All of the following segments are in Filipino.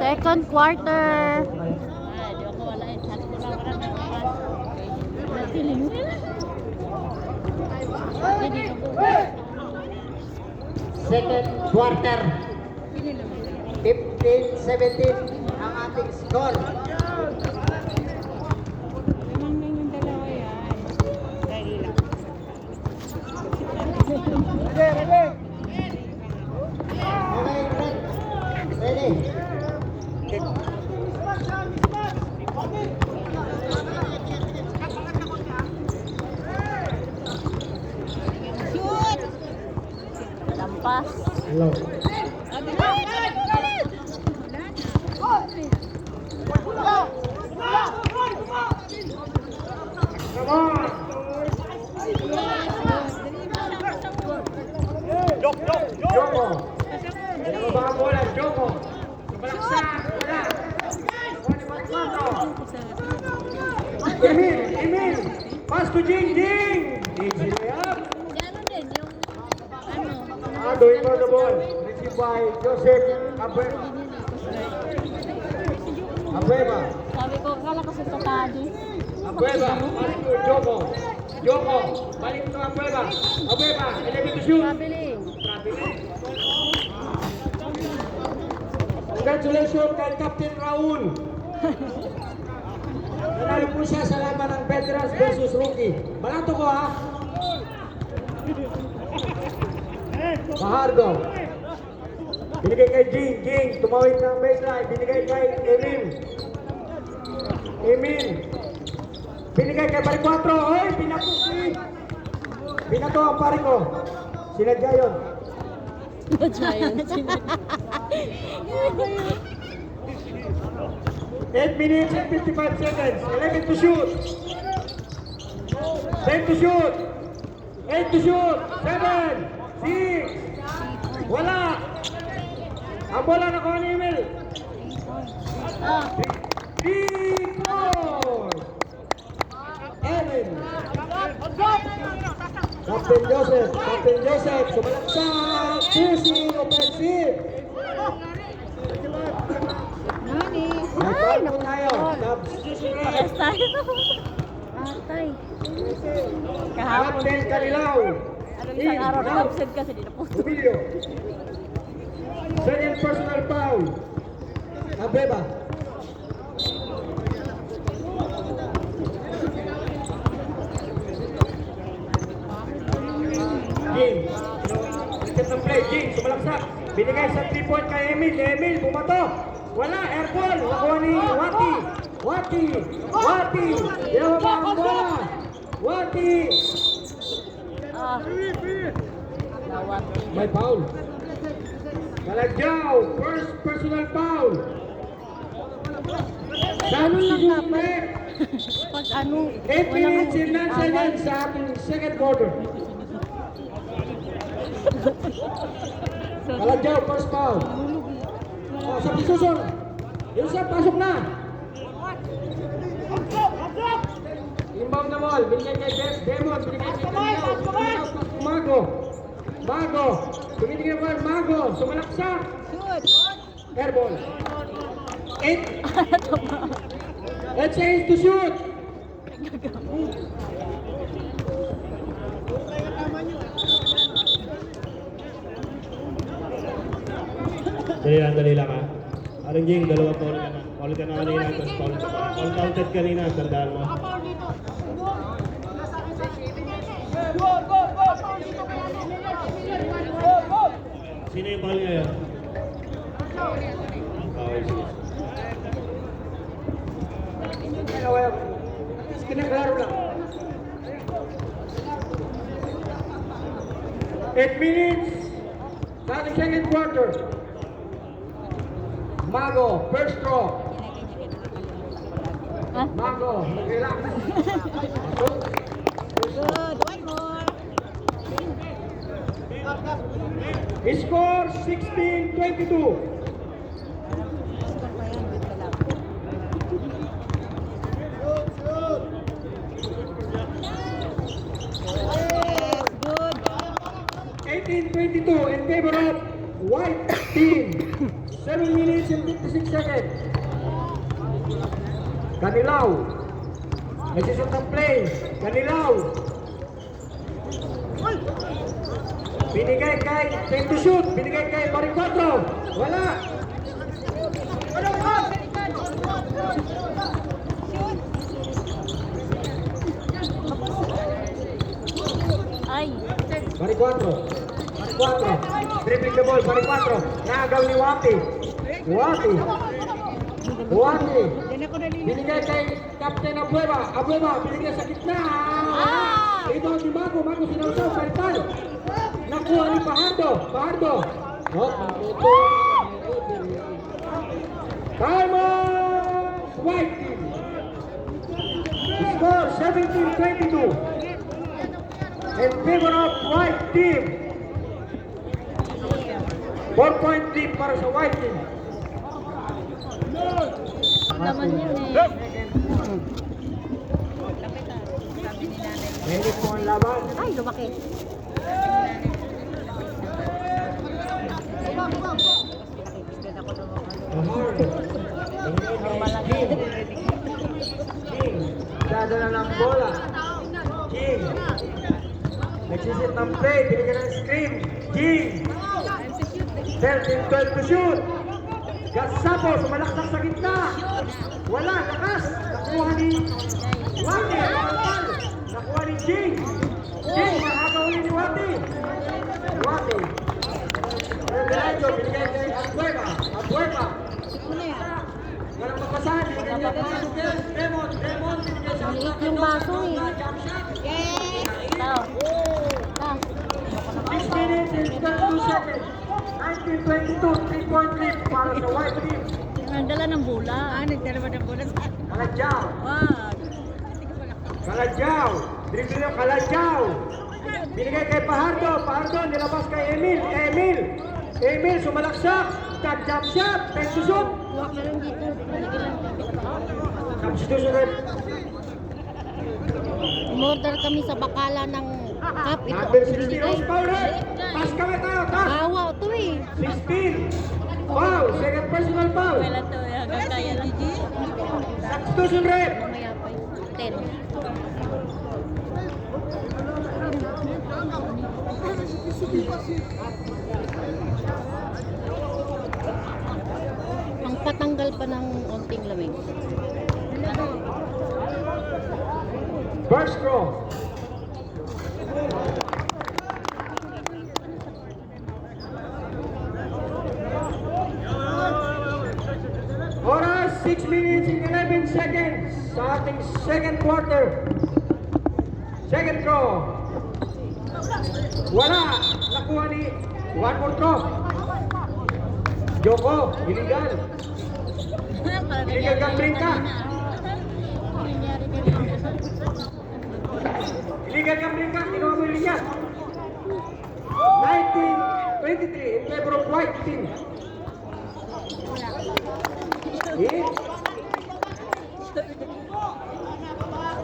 Second quarter. Second quarter. 15-17 ang ating score. Ready. Lampas. Hello. Come on. Joko. Pinababa ang bola, Joko. Balaksak, wala. Emil. Pass to Jing. Easy layup. Doing on the ball. Received by Joseph Abueva. Sabi ko, kala ko sa Tokadi. Abueva, balik to Joko. Balik to Abueva. 11 to shoot. Traveling. Congratulations kay Captain Raul. Nanalo po siya sa laban ng Veterans versus Rookie. Balato ko ha. Mahardo. Binigay kay Jing. Tumawid ng baseline. Binigay kay Emil. Binigay kay Pari 4. Oy, Binato ang pari ko. Sinadya yun. 8 minutes and 55 seconds. 11 to shoot. 10 to shoot. 8 to shoot. 7. 6. Wala. Ang bola na kuha ni Emil. 3 points. Evan. Captain Joseph. Sumalaksak. Piercing. Offensive. Ay, naku tayo. Pares tayo. Atay. Kahapon. Captain Kanilaw. Anong isang araw na absent kasi di na po. Emilio. Second personal foul. Abeba. Jing. Second ng play. Jing, sumalaksak. Binigay sa 3-point kay Emil. Bumato. Wala. Airball. Nakuha ni Wati. Yawa ang bola. Wati. May foul. Kalagyaw. First personal foul. Ganun lang Suzuki. naman. Pag ano, 8 minutes and 9 seconds sa ating second quarter. Kalagyaw, first foul. Oh, substitution. Yusuf, pasok na. Inbound na ball. Binigay kay Demon. Binigay kay Mago. Binigay na ball. Mago. Sumalaksak. Airball. 8 seconds to shoot. Dali lang ha. Aring Jing, dalawa foul ka na. Foul ka na kanina, tapos foul ka pa. Foul counted kanina, tandaan mo. Sino yung foul ngayon? Ang foul, sige. Kinaklaro lang. 8 minutes. Sa ating second quarter. Mago, first draw. Mago, mag-relax. good, one more. Score 16-22. Good. 18-22 in favor of white team. 7 minutes and 56 seconds. Kanilaw. Nagsisip ng play. Kanilaw. Binigay kay time to shoot. Binigay kay Maricuatro. Wala. Ay. Maricuatro. Dribbling the ball. Maricuatro. Naagaw ni Wati. Wati. Binigay kay Captain Abueva. Binigay sa gitna. Ito si Mago. Sinausaw. Palitan. Nakuha ni Fajardo. Time out. White team. Score 17-22. In favor of white team. 4-point lead para sa white team. Naman yun eh. Ready po ang laban. Ay, lumaki. Dadala ng bola. King. Nagsisit ng play. Binigyan ng screen. King. 13-12 to shoot. Gasapo. Sumalaksak sa gitna. Wala. Lakas. Nakuha ni Wati. Nakuha ni King. Nakakahuli ni Wati. Diretso. Binigyan kay Abueva. Walang mapasahan. Binigyan niya kay Raymond. Binigyan sa Maliit yung baso eh. Ito. 6 minutes and 22 seconds. 19-22, 3-point lead para sa white team. Nagdala ng bola. Nagdala ba ng bola sa Kalajao. Wag. Dribble yung Kalajao. Binigay kay Fajardo, nilabas kay Emil, sumalaksak. Jump shot, time to shoot. Huwag na lang dito. Substitution rin. Umorder kami sa bakala ng cup. Ito Number ang 16, binigay. Rose Foul rin. Pass kami tayo, pass. Bawa to eh. 16. Foul, second personal foul. Wala to. Hanggang kaya lang. Substitution rin. Mamaya pa yun. 10. Ang patanggal pa ng onting lamig. First throw. Oras, 6 minutes and 11 seconds sa ating second quarter. Second throw. Wala. Nakuha ni one more throw. Joko, illegal. Illegal kang brinka. Illegal kang brinka. Kinuha mo yung linya. 19-23 in favor of white team.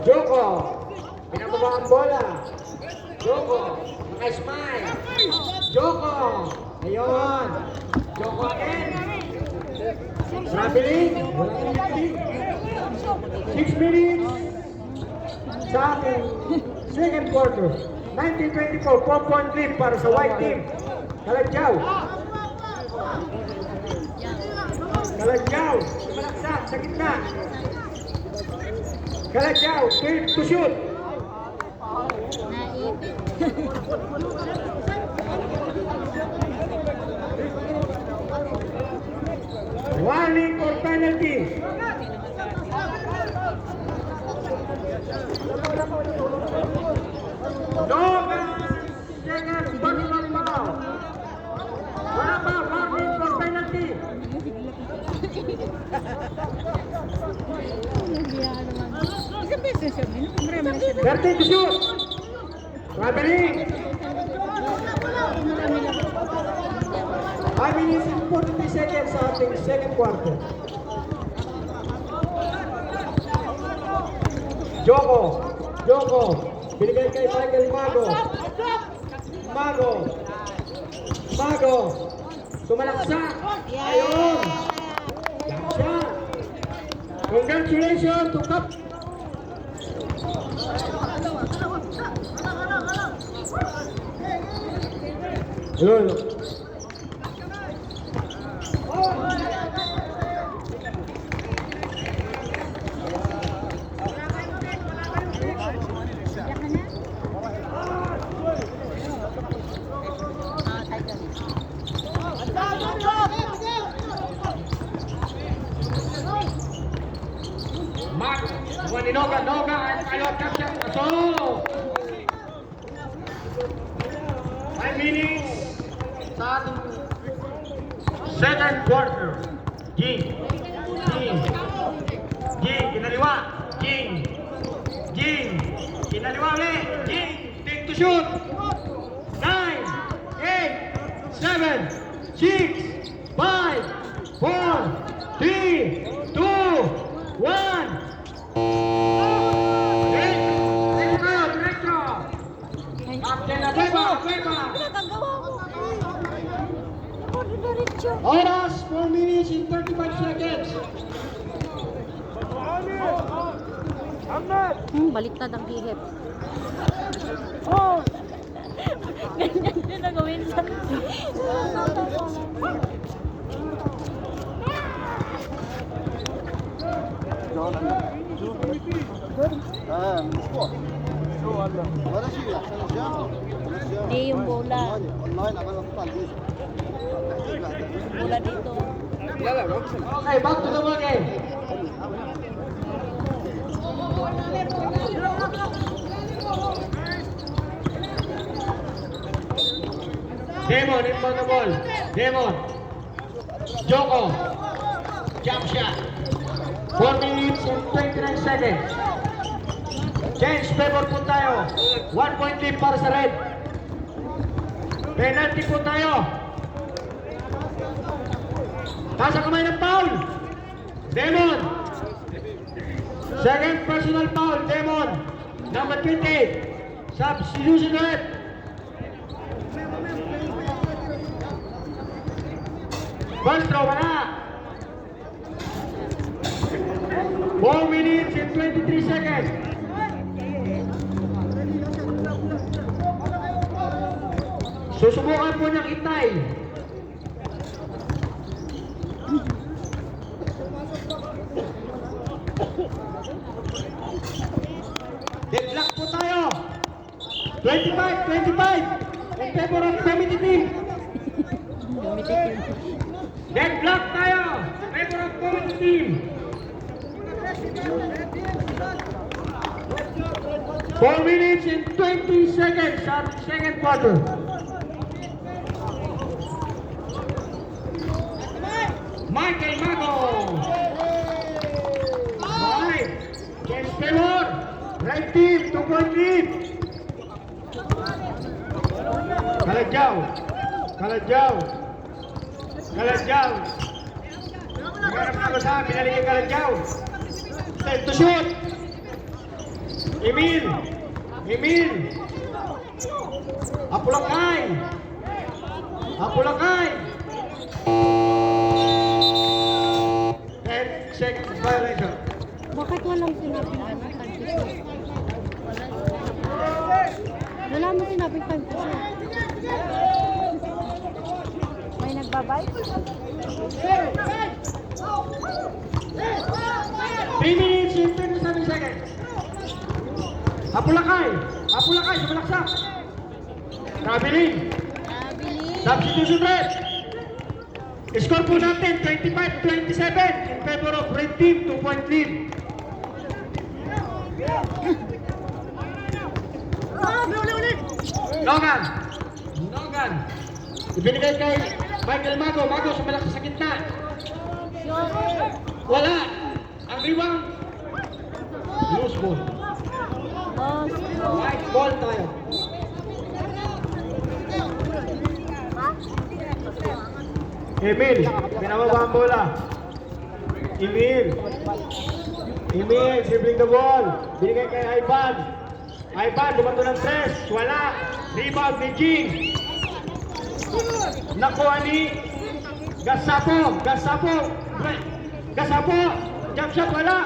Joko, pinababa ang bola. Joko, naka-smile. Joko, ayun. Joko again. Traveling. 6 minutes sa ating second quarter. 19-24, 4-point lead para sa white team. Kalajao, sumalaksak sa gitna. Kalajao, field to shoot. Warning or penalty. No second personal foul. Wala pa, warning or penalty. Isang beses yun. Marami na siya. 13 to shoot. Traveling. 5 minutes and 43 seconds sa ating second quarter. Joko. Binigay kay Michael Mago. Sumalaksak. Ayun. Jump Congratulations to Cap. Yun. Mark, buwan ni Noga, and pilot captain, so 5 minutes sa ating second quarter. Ging, kinaliwa, Ging, kinaliwa ulit, Ging, take to shoot, 9, 8, 7, 6, 5, 4, 3, 2, 1. Oras 4 minutes and 35 seconds. Baliktad ang hihip. Ganyan din na gawin sa... Hindi yung bola. Bola dito. Okay, back to the game. Demon inbound the ball. Demon. Joko. Jump shot. 4 minutes and 29 seconds. Change favor po tayo. 1 point lead para sa red. Penalty po tayo. Nasa kamay ng foul. Demon. Second personal foul. Demon. Number 28. Substitution red. First throw, wala. 4 minutes and 23 seconds. Susubukan po niyang itay. Deadlock po tayo. 25 in favor of committee team. Deadlock tayo. Favor of committee team. 4 minutes and 20 seconds sa second quarter. Michael Mago. Right. James Taylor. Right team. 2-point lead. Kalajao. Nagharap na sa pinalig yung Kalajao. Time to shoot. Emil. Apulakay. 10 seconds violation. Bakit walang sinabing ano, time to shoot? Wala mo sinabing time to shoot. May nagbabay? 3 minutes and 27 seconds. Apulakay, sumalaksak. Kabilin. Substitution red. Score po natin 25-27 in favor of red team, 2-point lead. Logan. Ibinigay kay Michael Mago. Sumalak sa gitna. Wala. Ang rebound. Loose ball. White ball tayo. Emil, pinababa ang bola. Emil, dribbling the ball. Binigay kay Ivan. Bumato ng 3. Wala. Rebound ni Ging. Nakuha ni Gasapo. Jump shot, wala.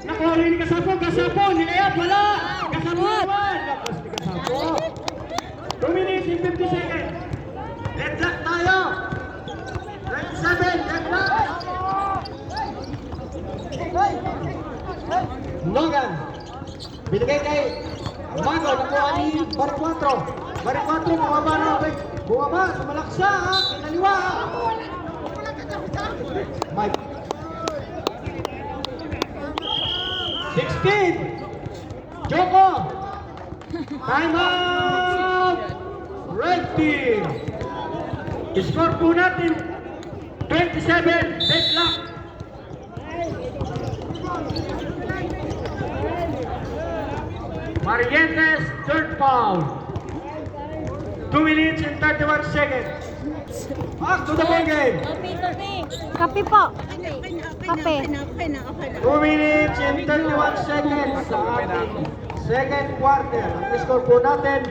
Nakuha rin ni Kasapo. Kasapo, nilayap, wala. Kasapo naman. Lapos ni Kasapo. 2 minutes and 50 seconds. Deadlock tayo. 27, deadlock. Logan. Binigay kay Mago. Nakuha ni Bar 4. Bar 4, bumaba na. Bumaba, sumalaksa ha. Kinaliwa ha. Mike. 16. Joko. Time out. Red team. Score po natin 27. Deadlock. Marientes, third foul. 2 minutes and 31 seconds. Back to the ball game. Kape po. Kape. 2 minutes and 31 seconds sa ating second quarter. Ang score po natin,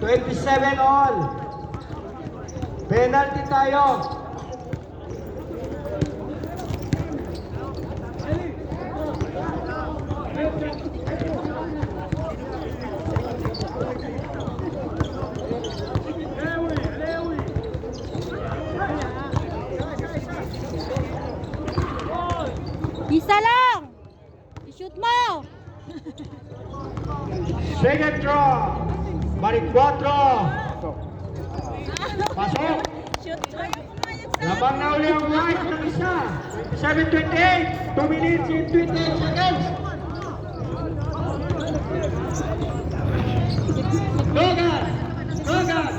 27 all. Penalty tayo. Isa lang. I-shoot mo. Second draw. Balik 4. Pasok. Labang na uli ang white ng isa. 27-28. 2 minutes and 28 seconds. Logan. Logan.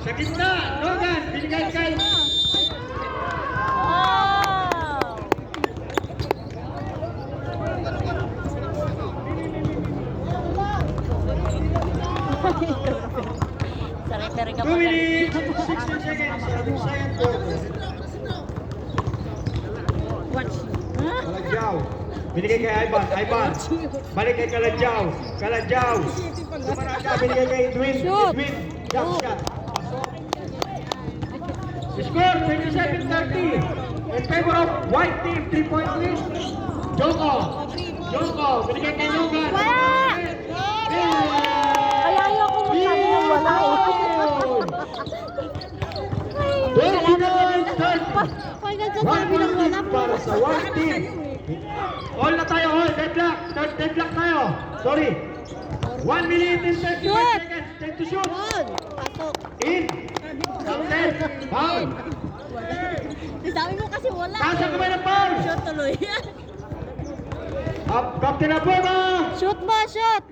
Sa gitna. Logan. Binigay kay... Oh. Sa referee ka 2 pa. minutes and 16 seconds. Sa ating second quarter. Kalajao. Binigay kay Ivan. Ivan. Balik kay Kalajao. Kalajao. Dumaraga. Binigay kay Edwin. Shoot. Edwin. Jump shot. Score 27-30. In favor of white team. 3-point lead. Joko. Joko. Binigay kay Logan. Wala. Kaya ayoko magsabi ng wala eh. 29-30. Pag nagsasabi ng wala, Para sa white team. All na tayo, all. Deadlock. Third deadlock tayo. Sorry. 1 minute and 35 Shoot. seconds. Take to shoot. yun. Pasok. In. Captain. Foul. Sabi mo kasi wala. Taas ang kamay ng foul. Shoot tuloy. Up, Captain Abueva. Shoot mo, shoot.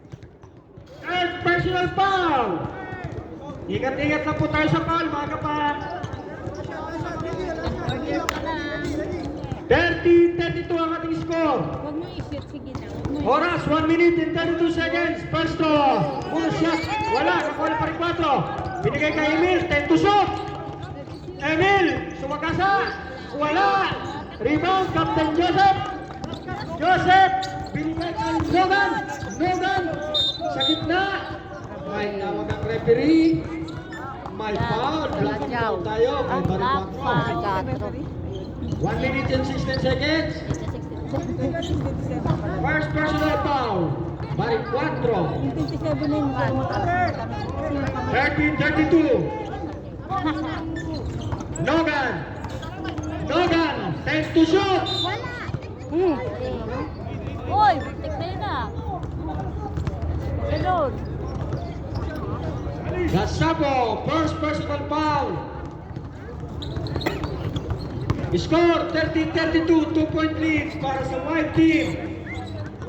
Third personal foul. Ingat-ingat na po tayo sa foul, mga kapat. 30-32 ang ating score. Huwag mo i-shoot, sige na. Huwag mo Oras, 1 minute and 32 seconds. First draw. Uno shot. Wala, nakuha pa rin 4. Binigay kay Emil, 10 to shoot. Emil, sumakasa. Wala. Rebound, Captain Joseph. Joseph, binigay kay Logan. Logan, sa gitna. May tawag ang referee. May foul. Black foul tayo. May balik 4. 1 minute and 16 seconds. First personal foul. Balik 4. 27 na yung 13-32. Logan. Logan. 10 to shoot. Uy, buntik na yun ah. Ganun. Gasabo. First personal foul. Score 13-32. 2-point leads para sa white team.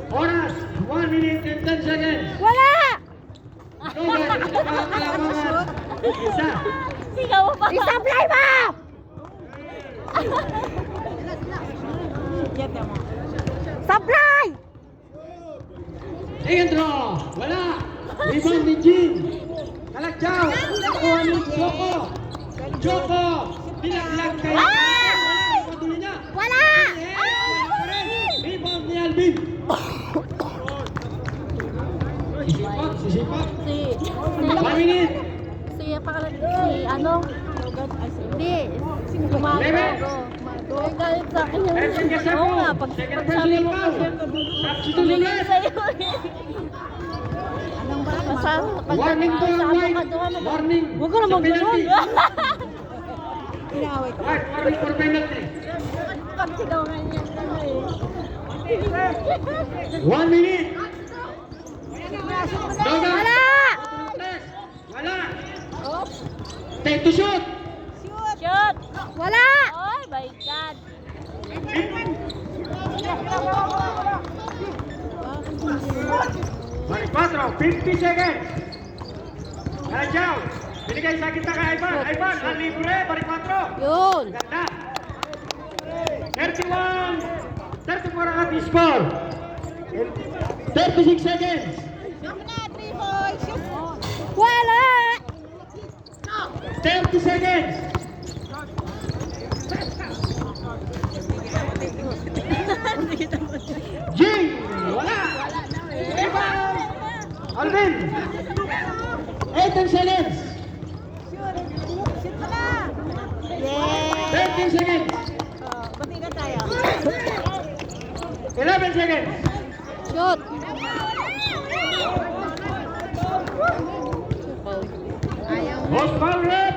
Oras 1 minute and 10 seconds. Wala! Logan. Kalamangan. Isa. Sigaw mo pa. I-supply mo! Supply! Second draw. Wala. Rebound ni Jean. Kalagjaw. Nakuha ni Joko. Joko. Pinaglag kay Ay! Patuloy niya. Wala! Rebound ni Alvin. Sisipat. Si 1 minute. ano? Hindi. Si Mago. Galit sa akin yung... Edwin Gasabo. Oo nga, Pag Second sabi personal mo foul. Substitute ulit. sa'yo eh. Pag Warning to ang white. Warning. Huwag ka naman Sa penalty. ganun. Inaway ko. White, warning for penalty. Pag sigaw nga niya. 1 minute. Logan. Wala! Wala. Take to shoot. Shoot! Wala! Oh my God! Balik 4, 50 seconds. Nandiyaw. Binigay sa kita kay Ivan. Ivan, ang libre. Balik 4. Yun! Ganda. 31. 34 ang ating score. 36 seconds. Wala! 30 seconds. Jing! Wala! Rebound! Alvin! 18 seconds. Yay! 13 seconds. Bati na tayo. 11 seconds. Shoot! Most foul rep.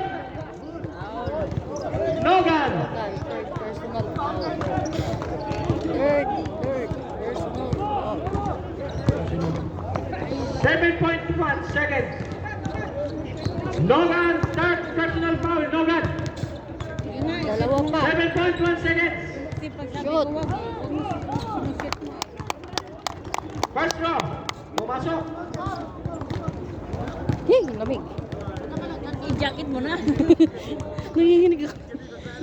Logan. Third personal foul. Third personal. 7.1 seconds. Logan, third personal foul. Logan. Dalawa pa. 7.1 seconds. Kasi pag sabi Shoot. ko wag, sinushoot mo. First row. Pumasok. Hey, lamig. I-jacket mo na. Nanginginig ako.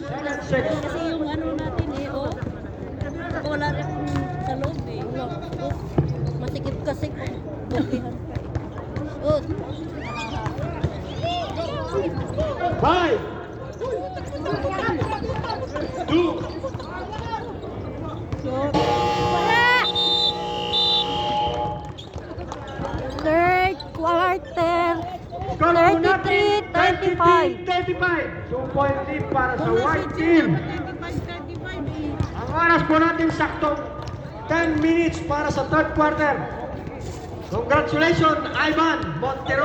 7 seconds. Kasi yung ano natin eh, oh. Wala rin sa loob eh. Masikip kasi kung bukihan ka. Shoot! 5, 2, Wala! Third quarter. score po natin 33-35. 35. 2 point lead para sa white team. 35 eh. Ang oras po natin sakto 10 minutes para sa third quarter. Congratulations, Ivan Montero.